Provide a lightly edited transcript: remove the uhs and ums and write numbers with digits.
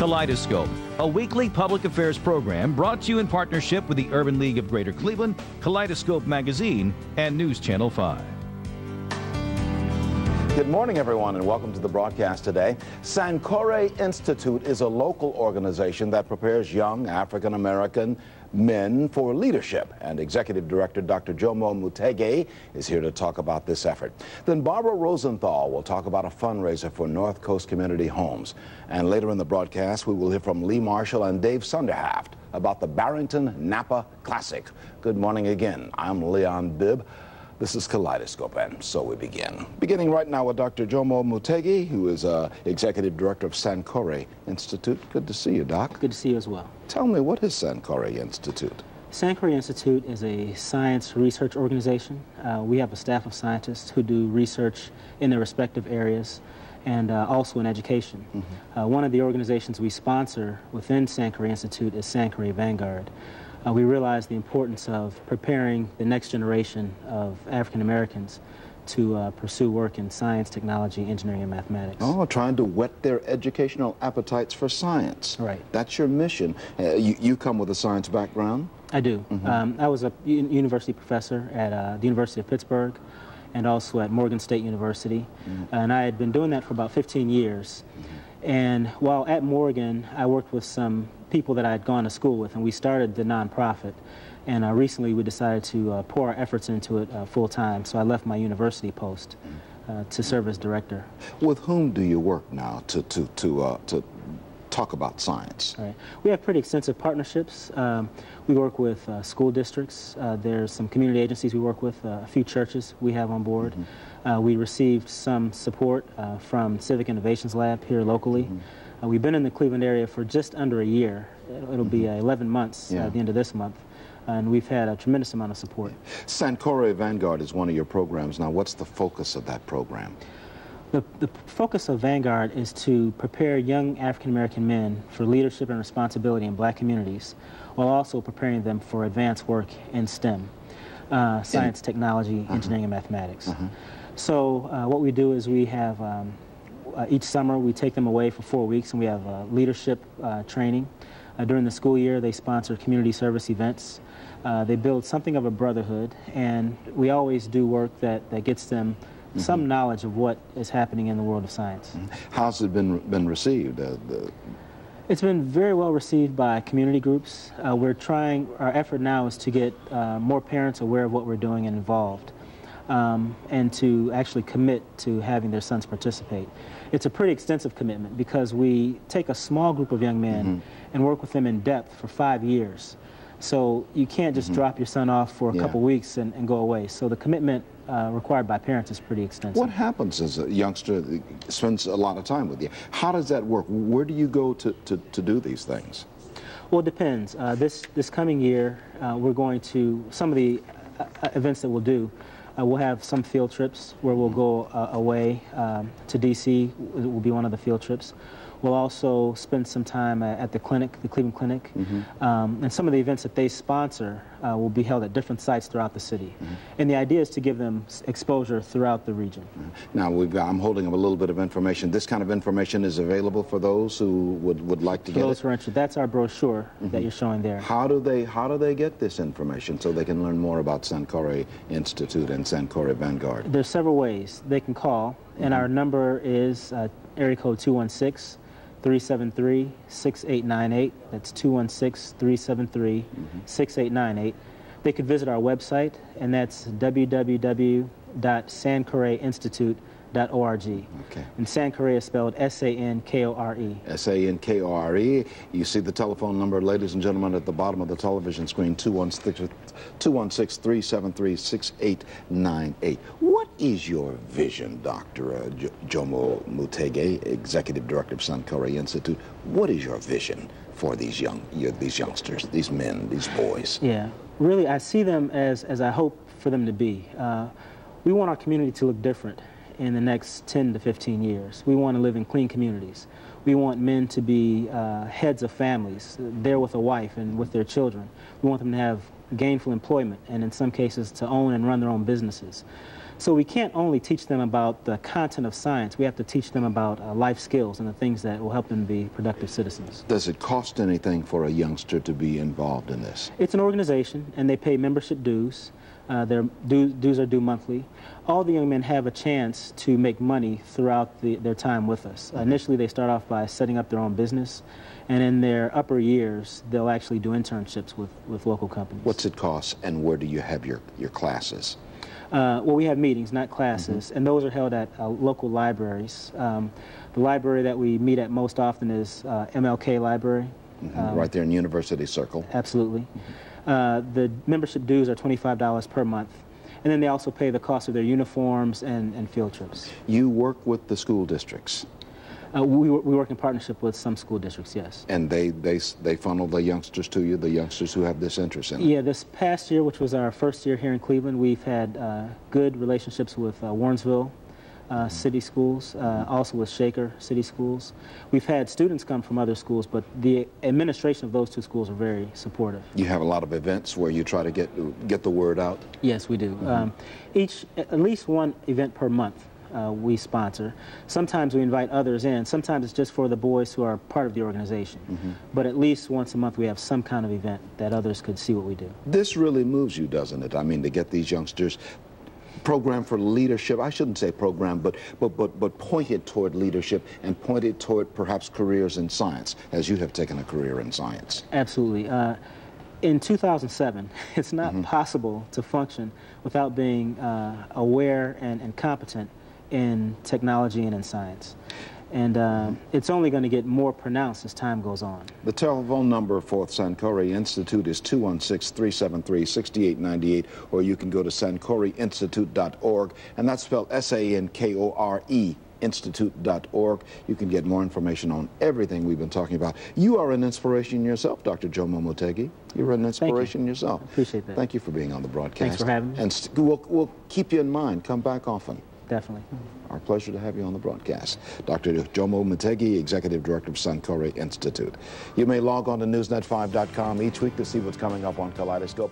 Kaleidoscope, a weekly public affairs program brought to you in partnership with the Urban League of Greater Cleveland, Kaleidoscope Magazine, and News Channel 5. Good morning, everyone, and welcome to the broadcast today. Sankoré Institute is a local organization that prepares young African-American men for leadership, and Executive Director Dr. Jomo Mutegi is here to talk about this effort. Then Barbara Rosenthal will talk about a fundraiser for North Coast Community Homes. And later in the broadcast, we will hear from Lee Marshall and Dave Sunderhaft about the Barrington Napa Classic. Good morning again. I'm Leon Bibb. This is Kaleidoscope, and so we begin. Beginning right now with Dr. Jomo Mutegi, who is Executive Director of Sankoré Institute. Good to see you, Doc. Good to see you as well. Tell me, what is Sankoré Institute? Sankoré Institute is a science research organization. We have a staff of scientists who do research in their respective areas and also in education. One of the organizations we sponsor within Sankoré Institute is Sankoré Vanguard. We realize the importance of preparing the next generation of African Americans to pursue work in science, technology, engineering, and mathematics. Oh, trying to whet their educational appetites for science. Right. That's your mission. You come with a science background? I do. I was a university professor at the University of Pittsburgh and also at Morgan State University. And I had been doing that for about 15 years. And while at Morgan, I worked with some people that I had gone to school with, and we started the nonprofit. And recently we decided to pour our efforts into it full time, so I left my university post to serve as director. With whom do you work now to talk about science? Right. We have pretty extensive partnerships. We work with school districts. There's some community agencies we work with, a few churches we have on board. We received some support from Civic Innovations Lab here locally. We've been in the Cleveland area for just under a year. It'll be 11 months at the end of this month. And we've had a tremendous amount of support. Sankoré Vanguard is one of your programs. Now, what's the focus of that program? The focus of Vanguard is to prepare young African-American men for leadership and responsibility in black communities, while also preparing them for advanced work in STEM, science, technology, engineering, and mathematics. So what we do is we have, each summer we take them away for 4 weeks, and we have leadership training. During the school year, they sponsor community service events. They build something of a brotherhood, and we always do work that gets them some knowledge of what is happening in the world of science. How's it been received? It's been very well received by community groups. Our effort now is to get more parents aware of what we're doing and involved, and to actually commit to having their sons participate. It's a pretty extensive commitment because we take a small group of young men and work with them in depth for 5 years. So you can't just drop your son off for a couple weeks and go away. So the commitment required by parents is pretty extensive. What happens as a youngster that spends a lot of time with you? How does that work? Where do you go to do these things? Well, it depends. This coming year, we're going to, some of the events that we'll do, we'll have some field trips where we'll go away to D.C. It will be one of the field trips. We'll also spend some time at the clinic, the Cleveland Clinic, and some of the events that they sponsor will be held at different sites throughout the city. And the idea is to give them exposure throughout the region. Now, I'm holding up a little bit of information. This kind of information is available for those who would like to get it? For those who are interested, that's our brochure that you're showing there. How do they get this information so they can learn more about Sankoré Institute and Sankoré Vanguard? There's several ways. They can call, and our number is area code 216-373-6898. That's 216-373-6898. They could visit our website, and that's www.sankoréinstitute.org. Okay. And Sankoré is spelled S-A-N-K-O-R-E. S-A-N-K-O-R-E. You see the telephone number, ladies and gentlemen, at the bottom of the television screen, 216-373-6898. What is your vision, Dr. Jomo Mutegi, Executive Director of Sankoré Institute? What is your vision for these youngsters, these men, these boys? Yeah, really, I see them as I hope for them to be. We want our community to look different in the next 10 to 15 years. We want to live in clean communities. We want men to be heads of families, there with a wife and with their children. We want them to have gainful employment and in some cases to own and run their own businesses. So we can't only teach them about the content of science, we have to teach them about life skills and the things that will help them be productive citizens. Does it cost anything for a youngster to be involved in this? It's an organization, and they pay membership dues. Their dues are due monthly. All the young men have a chance to make money throughout their time with us. Initially, they start off by setting up their own business, and in their upper years, they'll actually do internships with local companies. What's it cost, and where do you have your classes? Well, we have meetings, not classes, and those are held at local libraries. The library that we meet at most often is MLK Library. Right there in University Circle. Absolutely. The membership dues are $25 per month, and then they also pay the cost of their uniforms and field trips. You work with the school districts? We work in partnership with some school districts, yes. And they funnel the youngsters to you, the youngsters who have this interest in it? Yeah, this past year, which was our first year here in Cleveland, we've had good relationships with Warrensville City Schools, also with Shaker City Schools. We've had students come from other schools, but the administration of those two schools are very supportive. You have a lot of events where you try to get the word out? Yes, we do. At least one event per month we sponsor. Sometimes we invite others in. Sometimes it's just for the boys who are part of the organization. But at least once a month we have some kind of event that others could see what we do. This really moves you, doesn't it? I mean, to get these youngsters program for leadership. I shouldn't say program, but pointed toward leadership and pointed toward perhaps careers in science, as you have taken a career in science. Absolutely. In 2007, it's not possible to function without being aware and competent in technology and in science. And it's only going to get more pronounced as time goes on. The telephone number for Sankoré Institute is 216-373-6898, or you can go to sankoréinstitute.org, and that's spelled S-A-N-K-O-R-E, institute.org. You can get more information on everything we've been talking about. You are an inspiration yourself, Dr. Jomo Mutegi. You're an inspiration yourself. I appreciate that. Thank you for being on the broadcast. Thanks for having me. And we'll keep you in mind. Come back often. Definitely. Our pleasure to have you on the broadcast. Dr. Jomo Mutegi, Executive Director of Sankoré Institute. You may log on to newsnet5.com each week to see what's coming up on Kaleidoscope.